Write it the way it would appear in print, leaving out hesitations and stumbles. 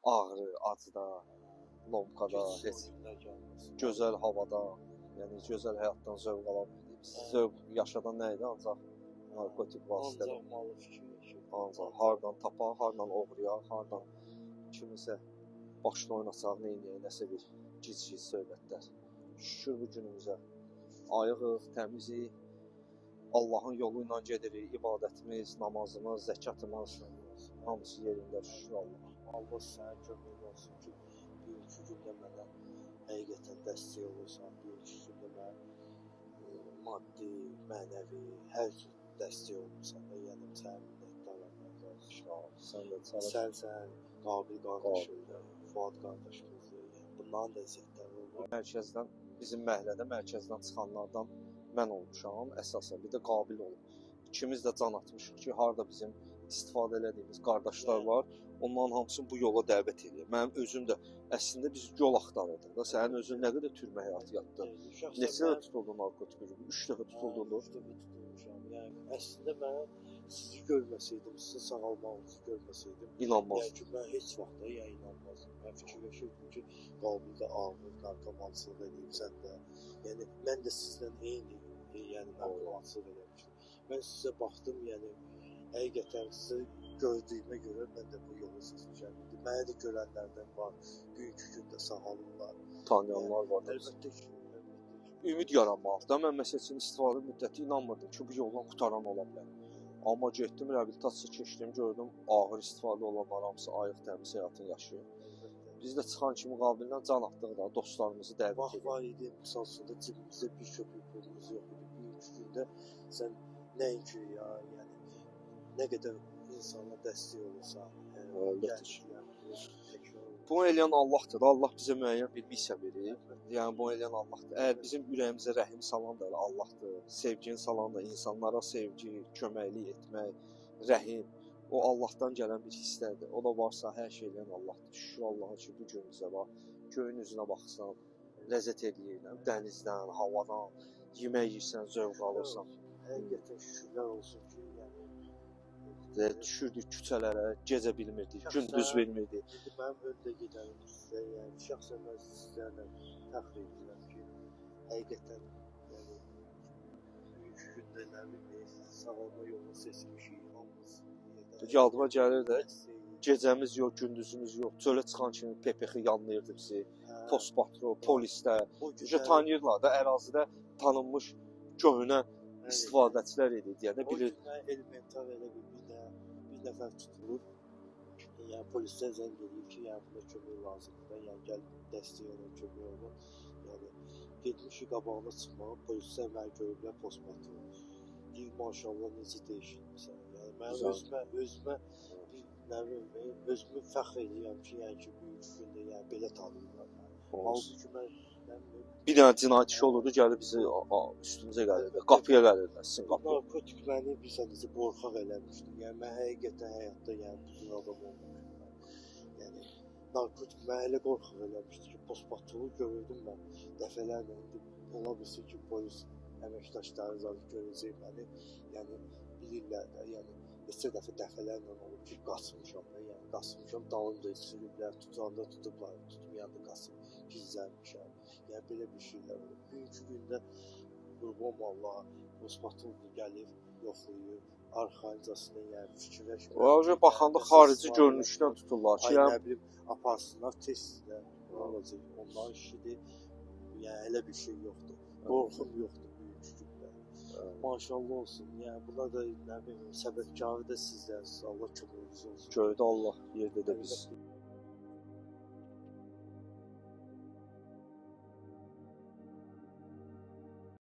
ağrı, acıda, lomkada, heç gözəl havada, yəni gözəl həyatdan zövq ala bildik. Biz zövq yaşadan nə idi? Ancaq narkotik vasitələr. Ancaq malı fikirləşir. Ancaq hardan tapaq, hardan oğruyaq, hardan kimisə başını oynasaq, neyniyək, nəsə bir gic-gic söhbətlər. Şükür bu günümüzə. Ayığıq, təmizik, Allahın yolu ilə gedirik, ibadətimiz, namazımız, zəkatımız, hamısı yerində, şükür Allah. Allah sənə kömək olsun ki, bir iki gündə mənə həqiqətən dəstək olursan, bir iki gündə mənə maddi, mənəvi, hər cür dəstək olursan da, yəni sənin minnətdarım, Sən də çalış. Sən Qabil qardaşımdır, Fuad qardaşımızdır, bunların da izzətləri olur. Mərkəzdən, bizim məhəllədə mərkəzdən çıxanlardan mən olmuşam, əsasən bir də Qabil olub. İkimiz də can atmışıq ki, harada bizim istifadə elədiyimiz qardaşlar var, onların hamısını bu yola dəvət edir. Mənim özüm də əslində biz yol axtarırdıq da, sənin özün nə qədər türmə həyatı yatdı? Neçə dəfə tutuldun narkotik qrupu? 3 dəfə tutuldun. 3 dəfə tutulmuşam. Yəni əslində mən sizi görməsəydim, sizin sağalmağınızı görməsəydim, İnanmazdım. Yəni ki, mən heç vaxt da inanmazdım. Mən fikirləşirdim ki, Qabildə ağır narkomançılıq edib, sən də. Yəni mən də sizdən eyni, yəni narkomançılıq eləmişdim. Mən sizə baxdım, yəni həqiqətən sizi gördüyümə görə mən də bu yolu seçmişəm. Mənə də görənlərdən var, büyük gündə sağalırlar. Tanıyanlar var. Əlbəttə ki, Ümid yaranmalıdır da, mən məsəl üçün istifadə müddəti inanmırdım ki, bu yoldan qutaran ola bilər. Amma getdim, reabilitasiya keçdim, gördüm, ağır istifadə olanlar hamısı ayıq təmiz həyatını yaşayır. Biz də çıxan kimi Qabillə can atdıq da, dostlarımızı dəvət edik. Var idi, misal üçün cibimizdə bir köpük pulumuz yox idi. Büyük gündə sən nəinki ya, yəni nə qədər insana dəstək olursa, bunu eləyən Allahdır da, Allah bizə müəyyən bir missiya verir. Yəni bunu eləyən Allahdır. Əgər bizim ürəyimizə rəhim salan da Allahdır, sevgini salan da insanlara sevgi, köməklik etmək, rəhim, o Allahdan gələn bir hisslərdir. O da varsa hər şey eləyən Allahdır. Şükür Allaha ki, bu gün bizə bax, göyün üzünə baxsan, ləzzət eləyirsən, dənizdən, havadan, yemək yeyirsən, zövq alırsan. Həqiqətən şükürlər olsun ki, düşürdük küçələrə, gecə bilmirdik, gündüz bilmirdik. Mənim öndə gedənim sizə, yəni şəxsən mən sizlərlə fəxr edirəm ki, həqiqətən yəni büyük gündə nə bilmək, sağalma yolunu seçmişik, hamımız. Yadıma gəlir də, gecəmiz yox, gündüzümüz yox. Çölə çıxan kimi PPX yanlayırdı bizi, post patrol, polislər. Tanıyırlar da, ərazidə tanınmış köhnə istifadəçilər idi deyəndə bilir. O gün elementar elə bir nəfər tutulur. Yəni polislər zəng edir ki, yəni buna kömək lazımdır. Yəni gəl dəstək olun, kömək olun. Yəni getmişik qabağına çıxmağa, polislər məni görüblər post patrol. Deyir maşallah necə dəyişilmisən. Yəni mən özümə nə bilim, özümü fəxr edirəm ki, yəni ki, büyük gündə yəni belə tanıyırlar. Halbuki mən bir dənə cinayət işi olurdu, gəlib bizi üstümüzə gəlirdi, qapıya gəlirdi, sizin qapıya. Narkotik məni bilsən necə qorxaq eləmişdi. Yəni mən həqiqətən həyatda yəni bütün adam olmamışdım. Yəni narkotik məni elə qorxaq eləmişdi ki, post patrolu görürdüm mən dəfələrlə. İndi ola bilsin ki, polis əməkdaşları zəli görəcək məni. Yəni bilirlər də, yəni neçə dəfələrlə olub ki, qaçmışam da, yəni qaçmışam, dalımda sürüblər, tutanda tutublar, tutmayanda qaçıb, gizlənmişəm. Yəni belə bir şeylər olur. Bugünkü gündə qurban Allaha post patrol gəlir, yoxlayır, arxaicasına yəni fikirləşmir. O baxanda xarici görünüşdən tuturlar ki, yəni nə bilim, aparsınlar testlər, onların işidir. Yəni elə bir şey yoxdur. Qorxum yoxdur bugünkü gündə. Maşallah olsun. Yəni buna da nə bilim, səbəbkarı da sizlərsiniz. Allah köməyiniz olsun. Göydə Allah, yerdə də biz.